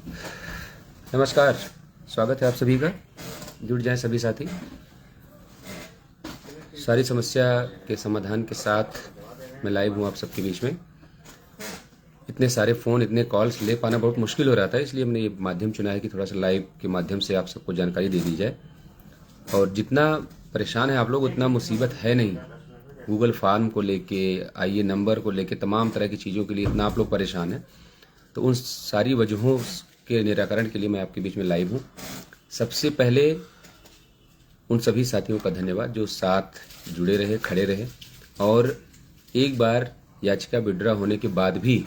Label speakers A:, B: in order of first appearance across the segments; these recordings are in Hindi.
A: नमस्कार, स्वागत है आप सभी का। जुड़ जाएं सभी साथी। सारी समस्या के समाधान के साथ मैं लाइव हूँ आप सबके बीच में। इतने सारे फ़ोन, इतने कॉल्स ले पाना बहुत मुश्किल हो रहा था, इसलिए हमने ये माध्यम चुना है कि थोड़ा सा लाइव के माध्यम से आप सबको जानकारी दे दी जाए। और जितना परेशान है आप लोग, उतना मुसीबत है नहीं। गूगल फॉर्म को लेके, आईए नंबर को लेके, तमाम तरह की चीज़ों के लिए इतना आप लोग परेशान हैं, तो उन सारी वजहों के निराकरण के लिए मैं आपके बीच में लाइव हूँ। सबसे पहले उन सभी साथियों का धन्यवाद जो साथ जुड़े रहे, खड़े रहे, और एक बार याचिका विड्रॉ होने के बाद भी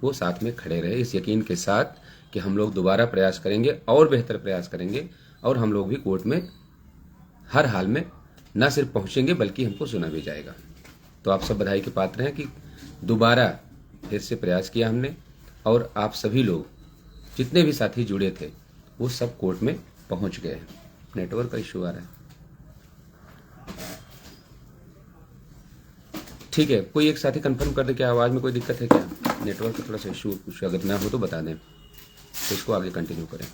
A: वो साथ में खड़े रहे, इस यकीन के साथ कि हम लोग दोबारा प्रयास करेंगे और बेहतर प्रयास करेंगे, और हम लोग भी कोर्ट में हर हाल में न सिर्फ पहुंचेंगे बल्कि हमको सुना भी जाएगा। तो आप सब बधाई के पात्र हैं कि दोबारा फिर से प्रयास किया हमने, और आप सभी लोग जितने भी साथी जुड़े थे वो सब कोर्ट में पहुंच गए हैं। नेटवर्क का इशू आ रहा है, ठीक है। कोई एक साथी कंफर्म कर दे क्या आवाज़ में कोई दिक्कत है क्या? नेटवर्क का थोड़ा सा इशू कुछ अगर ना हो तो बता दें, तो इसको आगे कंटिन्यू करें।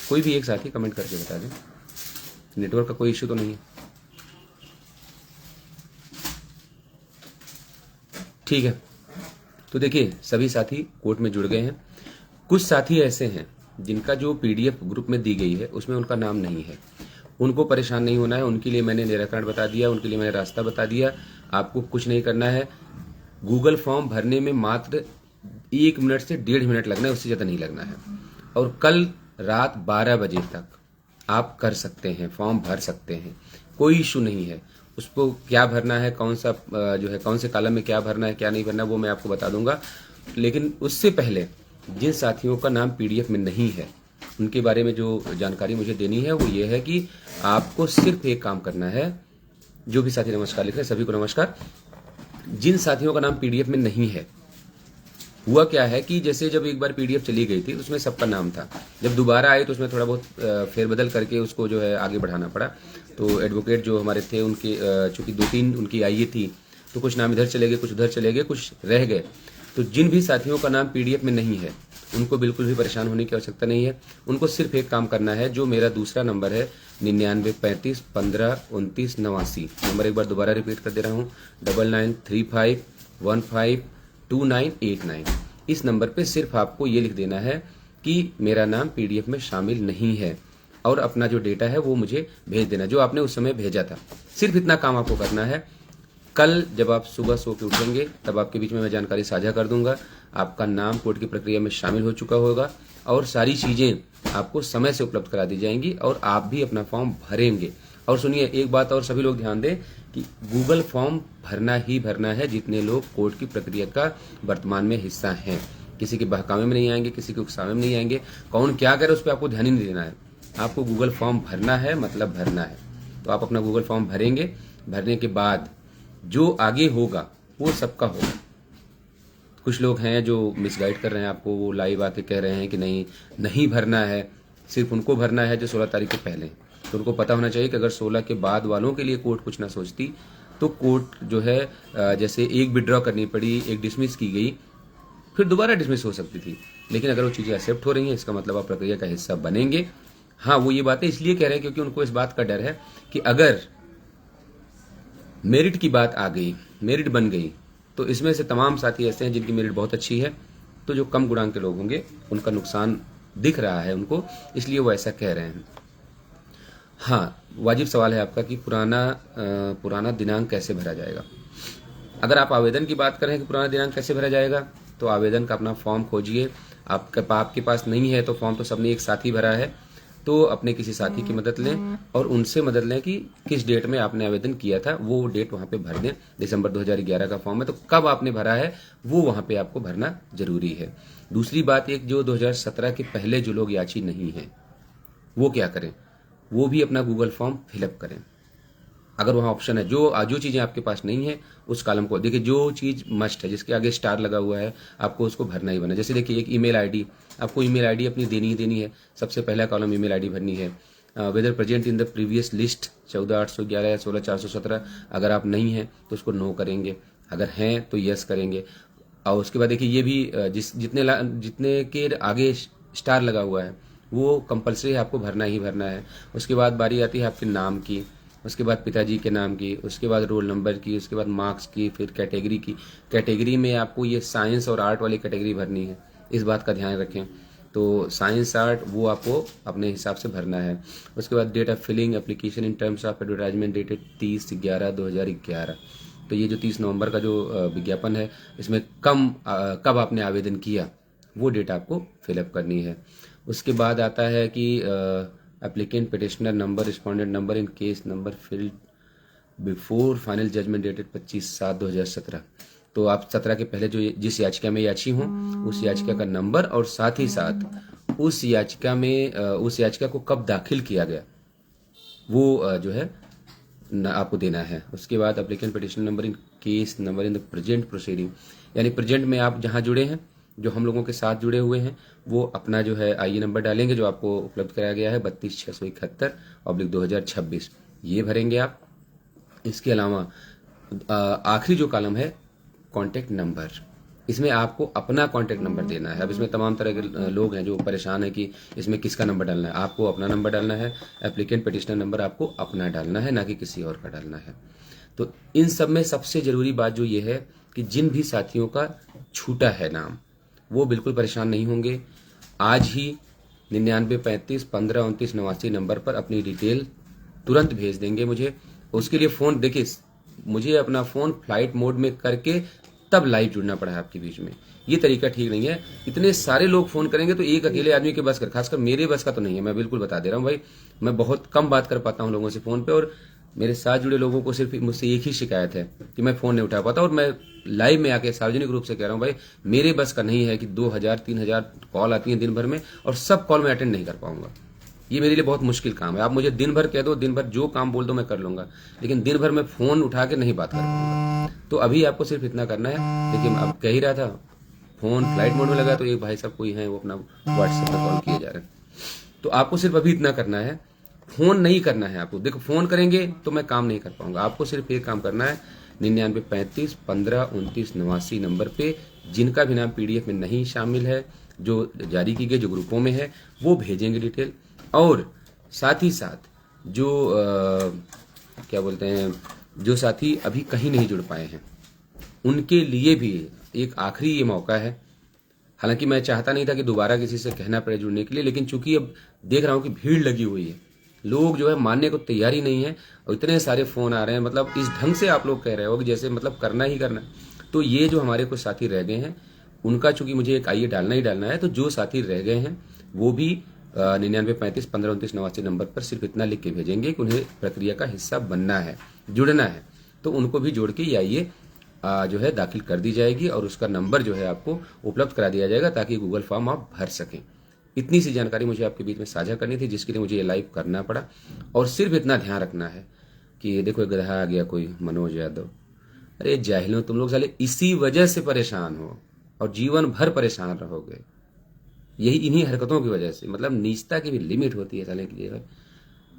A: कोई भी एक साथी कमेंट करके बता दें नेटवर्क का कोई इशू तो नहीं है। ठीक है, तो देखिए सभी साथी कोर्ट में जुड़ गए हैं। कुछ साथी ऐसे हैं जिनका जो पीडीएफ ग्रुप में दी गई है उसमें उनका नाम नहीं है। उनको परेशान नहीं होना है, उनके लिए मैंने निराकरण बता दिया, उनके लिए मैंने रास्ता बता दिया। आपको कुछ नहीं करना है। गूगल फॉर्म भरने में मात्र 1 मिनट से 1.5 मिनट लगना है, उससे ज़्यादा नहीं लगना है। और कल रात 12 बजे तक आप कर सकते हैं, फॉर्म भर सकते हैं, कोई इशू नहीं है। उसको क्या भरना है, कौन सा जो है कौन से कॉलम में क्या भरना है, क्या नहीं भरना है, वो मैं आपको बता दूंगा। लेकिन उससे पहले जिन साथियों का नाम पीडीएफ में नहीं है उनके बारे में जो जानकारी मुझे देनी है वो ये है कि आपको सिर्फ एक काम करना है। जो भी साथी नमस्कार लिख रहे हैं सभी को नमस्कार। जिन साथियों का नाम पीडीएफ में नहीं है, हुआ क्या है कि जैसे जब एक बार पीडीएफ चली गई थी उसमें सबका नाम था, जब दोबारा आई तो उसमें थोड़ा बहुत फेरबदल करके उसको जो है आगे बढ़ाना पड़ा। तो एडवोकेट जो हमारे थे उनके चूंकि 2-3 उनकी आईए थी, तो कुछ नाम इधर चले गए, कुछ उधर चले गए, कुछ रह गए। तो जिन भी साथियों का नाम पीडीएफ में नहीं है उनको बिल्कुल भी परेशान होने की आवश्यकता नहीं है। उनको सिर्फ एक काम करना है, जो मेरा दूसरा नंबर है 9935152989। नंबर एक बार दोबारा रिपीट कर दे रहा हूँ, 9935152989। इस नंबर पे सिर्फ आपको ये लिख देना है कि मेरा नाम पीडीएफ में शामिल नहीं है, और अपना जो डेटा है वो मुझे भेज देना जो आपने उस समय भेजा था। सिर्फ इतना काम आपको करना है। कल जब आप सुबह सो के उठेंगे तब आपके बीच में मैं जानकारी साझा कर दूंगा। आपका नाम कोर्ट की प्रक्रिया में शामिल हो चुका होगा और सारी चीजें आपको समय से उपलब्ध करा दी जाएंगी, और आप भी अपना फॉर्म भरेंगे। और सुनिए एक बात और, सभी लोग ध्यान दें कि गूगल फॉर्म भरना ही भरना है जितने लोग कोर्ट की प्रक्रिया का वर्तमान में हिस्सा हैं। किसी के बहकावे में नहीं आएंगे, किसी के उकसावे में नहीं आएंगे। कौन क्या करे उस पर आपको ध्यान ही नहीं देना है। आपको गूगल फॉर्म भरना है, मतलब भरना है। तो आप अपना गूगल फॉर्म भरेंगे, भरने के बाद जो आगे होगा वो सबका होगा। कुछ लोग हैं जो मिसगाइड कर रहे हैं आपको, वो लाइव आके कह रहे हैं कि नहीं भरना है, सिर्फ उनको भरना है जो 16 तारीख के पहले। तो उनको पता होना चाहिए कि अगर 16 के बाद वालों के लिए कोर्ट कुछ ना सोचती तो कोर्ट जो है जैसे एक विड्रॉ करनी पड़ी, एक डिसमिस की गई, फिर दोबारा डिसमिस हो सकती थी। लेकिन अगर वो चीज़ें एक्सेप्ट हो रही हैं इसका मतलब आप प्रक्रिया का हिस्सा बनेंगे। हाँ, वो ये बातें इसलिए कह रहे हैं क्योंकि उनको इस बात का डर है कि अगर मेरिट की बात आ गई, मेरिट बन गई, तो इसमें से तमाम साथी ऐसे हैं जिनकी मेरिट बहुत अच्छी है, तो जो कम गुणांक के लोग होंगे उनका नुकसान दिख रहा है उनको, इसलिए वो ऐसा कह रहे हैं। हाँ, वाजिब सवाल है आपका कि पुराना दिनांक कैसे भरा जाएगा। अगर आप आवेदन की बात करें कि पुराना दिनांक कैसे भरा जाएगा, तो आवेदन का अपना फॉर्म खोजिए। आपके पास नहीं है तो फॉर्म तो सबने एक साथ ही भरा है, तो अपने किसी साथी की मदद लें और उनसे मदद लें कि किस डेट में आपने आवेदन किया था, वो डेट वहां पे भर दें। दिसंबर 2011 का फॉर्म है, तो कब आपने भरा है वो वहां पे आपको भरना जरूरी है। दूसरी बात, एक जो 2017 के पहले जो लोग याची नहीं है वो क्या करें, वो भी अपना गूगल फॉर्म फिलअप करें। अगर वहाँ ऑप्शन है, जो चीज़ें आपके पास नहीं है उस कॉलम को देखिए। जो चीज़ मस्ट है, जिसके आगे स्टार लगा हुआ है, आपको उसको भरना ही भरना। जैसे देखिए एक ईमेल आईडी, आपको ईमेल आईडी अपनी देनी ही देनी है। सबसे पहला कॉलम ईमेल आईडी भरनी है। Whether present in the previous list 14,811 या 16,417, अगर आप नहीं हैं तो उसको नो करेंगे, अगर हैं तो यस करेंगे। और उसके बाद देखिए ये भी जितने के आगे स्टार लगा हुआ है, वो कंपलसरी आपको भरना ही भरना है। उसके बाद बारी आती है आपके नाम की, उसके बाद पिताजी के नाम की, उसके बाद रोल नंबर की, उसके बाद मार्क्स की, फिर कैटेगरी की। कैटेगरी में आपको ये साइंस और आर्ट वाली कैटेगरी भरनी है, इस बात का ध्यान रखें। तो साइंस आर्ट वो आपको अपने हिसाब से भरना है। उसके बाद date of filling application in terms of advertisement dated 30/11/2011। तो ये जो 30 नवंबर का जो विज्ञापन है, इसमें कब आपने आवेदन किया वो डेट आपको फिलअप करनी है। उसके बाद आता है कि applicant petitioner number, respondent number in case number filed before final judgment dated 25/7/2017। तो आप 17 के पहले जो जिस याचिका में याची हों उस याचिका का नंबर और साथ ही साथ उस याचिका को कब दाखिल किया गया वो जो है आपको देना है। उसके बाद applicant petition number in case number in the present proceeding, यानी प्रेजेंट में आप जहां जुड़े हैं, जो हम लोगों के साथ जुड़े हुए हैं, वो अपना जो है आईए नंबर डालेंगे जो आपको उपलब्ध कराया गया है 32,671/2026, ये भरेंगे आप। इसके अलावा आखिरी जो कॉलम है कॉन्टैक्ट नंबर, इसमें आपको अपना कॉन्टैक्ट नंबर देना है। अब इसमें तमाम तरह के लोग हैं जो परेशान है कि इसमें किसका नंबर डालना है। आपको अपना नंबर डालना है, एप्लीकेंट पिटिशनर नंबर आपको अपना डालना है, ना कि किसी और का डालना है। तो इन सब में सबसे जरूरी बात जो ये है कि जिन भी साथियों का छूटा है नाम, वो बिल्कुल परेशान नहीं होंगे। आज ही 9935152989 नंबर पर अपनी डिटेल तुरंत भेज देंगे मुझे। उसके लिए फोन, देखिए मुझे अपना फोन फ्लाइट मोड में करके तब लाइव जुड़ना पड़ा है आपके बीच में, ये तरीका ठीक नहीं है। इतने सारे लोग फोन करेंगे तो एक अकेले आदमी के बस कर, खासकर मेरे बस का तो नहीं है, मैं बिल्कुल बता दे रहा हूँ भाई। मैं बहुत कम बात कर पाता हूँ लोगों से फोन पे, और मेरे साथ जुड़े लोगों को सिर्फ मुझसे एक ही शिकायत है कि मैं फोन नहीं उठा पाता। और मैं लाइव में आके सार्वजनिक रूप से कह रहा हूँ भाई, मेरे बस का नहीं है कि 2000-3000 कॉल आती हैं दिन भर में और सब कॉल मैं अटेंड नहीं कर पाऊंगा। ये मेरे लिए बहुत मुश्किल काम है। आप मुझे दिन भर कह दो, दिन भर जो काम बोल दो मैं कर लूंगा, लेकिन दिन भर मैं फोन उठा के नहीं बात कर पाऊंगा। तो अभी आपको सिर्फ इतना करना है। देखिए अब कह ही रहा था, फोन फ्लाइट मोड में लगा तो एक भाई साहब कोई है वो अपना व्हाट्सएप पर कॉल किए जा रहे हैं। तो आपको सिर्फ अभी इतना करना है, फोन नहीं करना है आपको। देखो फोन करेंगे तो मैं काम नहीं कर पाऊंगा। आपको सिर्फ एक काम करना है, 9935152989 नंबर पे जिनका भी नाम पीडीएफ में नहीं शामिल है, जो जारी की गई, जो ग्रुपों में है, वो भेजेंगे डिटेल। और साथ ही साथ जो क्या बोलते हैं, जो साथी अभी कहीं नहीं जुड़ पाए हैं उनके लिए भी एक आखिरी ये मौका है। हालांकि मैं चाहता नहीं था कि दोबारा किसी से कहना पड़े जुड़ने के लिए, लेकिन चूंकि अब देख रहा हूं कि भीड़ लगी हुई है, लोग जो है मानने को तैयार ही नहीं है, और इतने सारे फोन आ रहे हैं, मतलब इस ढंग से आप लोग कह रहे हो कि जैसे मतलब करना ही करना। तो ये जो हमारे कुछ साथी रह गए हैं उनका चूंकि मुझे एक आइए डालना ही डालना है, तो जो साथी रह गए हैं वो भी 9935152989 नंबर पर सिर्फ इतना लिख के भेजेंगे कि उन्हें प्रक्रिया का हिस्सा बनना है, जुड़ना है। तो उनको भी जोड़ के ये आइए जो है दाखिल कर दी जाएगी और उसका नंबर जो है आपको उपलब्ध करा दिया जाएगा ताकि गूगल फॉर्म आप भर सकें। इतनी सी जानकारी मुझे आपके बीच में साझा करनी थी, जिसके लिए मुझे ये लाइव करना पड़ा। और सिर्फ इतना ध्यान रखना है कि देखो एक गधा आ गया कोई मनोज यादव, अरे जाहिलों तुम लोग साले इसी वजह से परेशान हो और जीवन भर परेशान रहोगे, यही इन्हीं हरकतों की वजह से। मतलब नीचता की भी लिमिट होती है साले के लिए।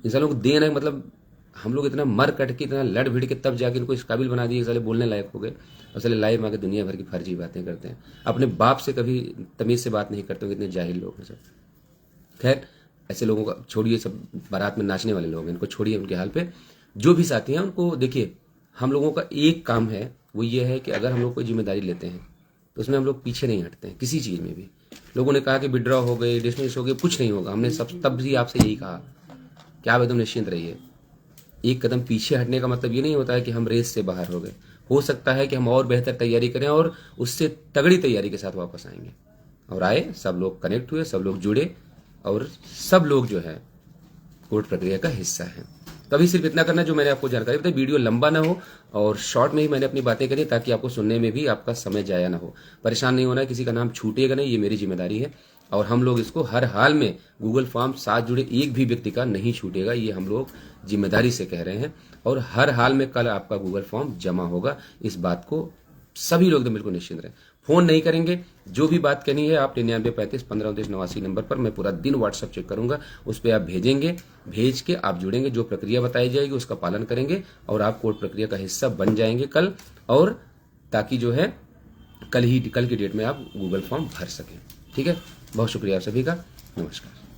A: इंसानों को देन है, मतलब हम लोग इतना मर कट के इतना लड़ भिड़ के तब जाके इनको इस काबिल बना दिए साले बोलने लायक हो गए, और साले लाइव आके दुनिया भर की फर्जी बातें करते हैं। अपने बाप से कभी तमीज से बात नहीं करते हो, इतने जाहिल लोग हैं सब। खैर ऐसे लोगों को छोड़िए, सब बारात में नाचने वाले लोग हैं, इनको छोड़िए उनके हाल पे। जो भी साथी हैं उनको देखिए, हम लोगों का एक काम है, वो ये है कि अगर हम लोग कोई जिम्मेदारी लेते हैं तो उसमें हम लोग पीछे नहीं हटते हैं किसी चीज में भी। लोगों ने कहा कि विड्रॉ हो गए, डिसमिस हो गए, कुछ नहीं होगा। हमने सब तब भी आपसे यही कहा कि आप एकदम निश्चिंत रहिए। एक कदम पीछे हटने का मतलब ये नहीं होता है कि हम रेस से बाहर हो गए। हो सकता है कि हम और बेहतर तैयारी करें और उससे तगड़ी तैयारी के साथ वापस आएंगे। और आए, सब लोग कनेक्ट हुए, सब लोग जुड़े और सब लोग जो है कोर्ट प्रक्रिया का हिस्सा है। तो अभी सिर्फ इतना करना जो मैंने आपको जानकारी बताई। वीडियो लंबा ना हो और शॉर्ट में ही मैंने अपनी बातें करी ताकि आपको सुनने में भी आपका समय जाया ना हो। परेशान नहीं होना है, किसी का नाम छूटेगा नहीं, ये मेरी जिम्मेदारी है। और हम लोग इसको हर हाल में गूगल फॉर्म साथ जुड़े एक भी व्यक्ति का नहीं छूटेगा, ये हम लोग जिम्मेदारी से कह रहे हैं। और हर हाल में कल आपका गूगल फॉर्म जमा होगा, इस बात को सभी लोग एकदम बिल्कुल निश्चिंत रहें। फोन नहीं करेंगे, जो भी बात कहनी है आप 9935152989 नंबर पर, मैं पूरा दिन व्हाट्सएप चेक करूंगा, उस पर आप भेजेंगे, भेज के आप जुड़ेंगे, जो प्रक्रिया बताई जाएगी उसका पालन करेंगे और आप कोर्ट प्रक्रिया का हिस्सा बन जाएंगे कल। और ताकि जो है कल की डेट में आप गूगल फॉर्म भर सकें। ठीक है। बहुत शुक्रिया आप सभी का। नमस्कार।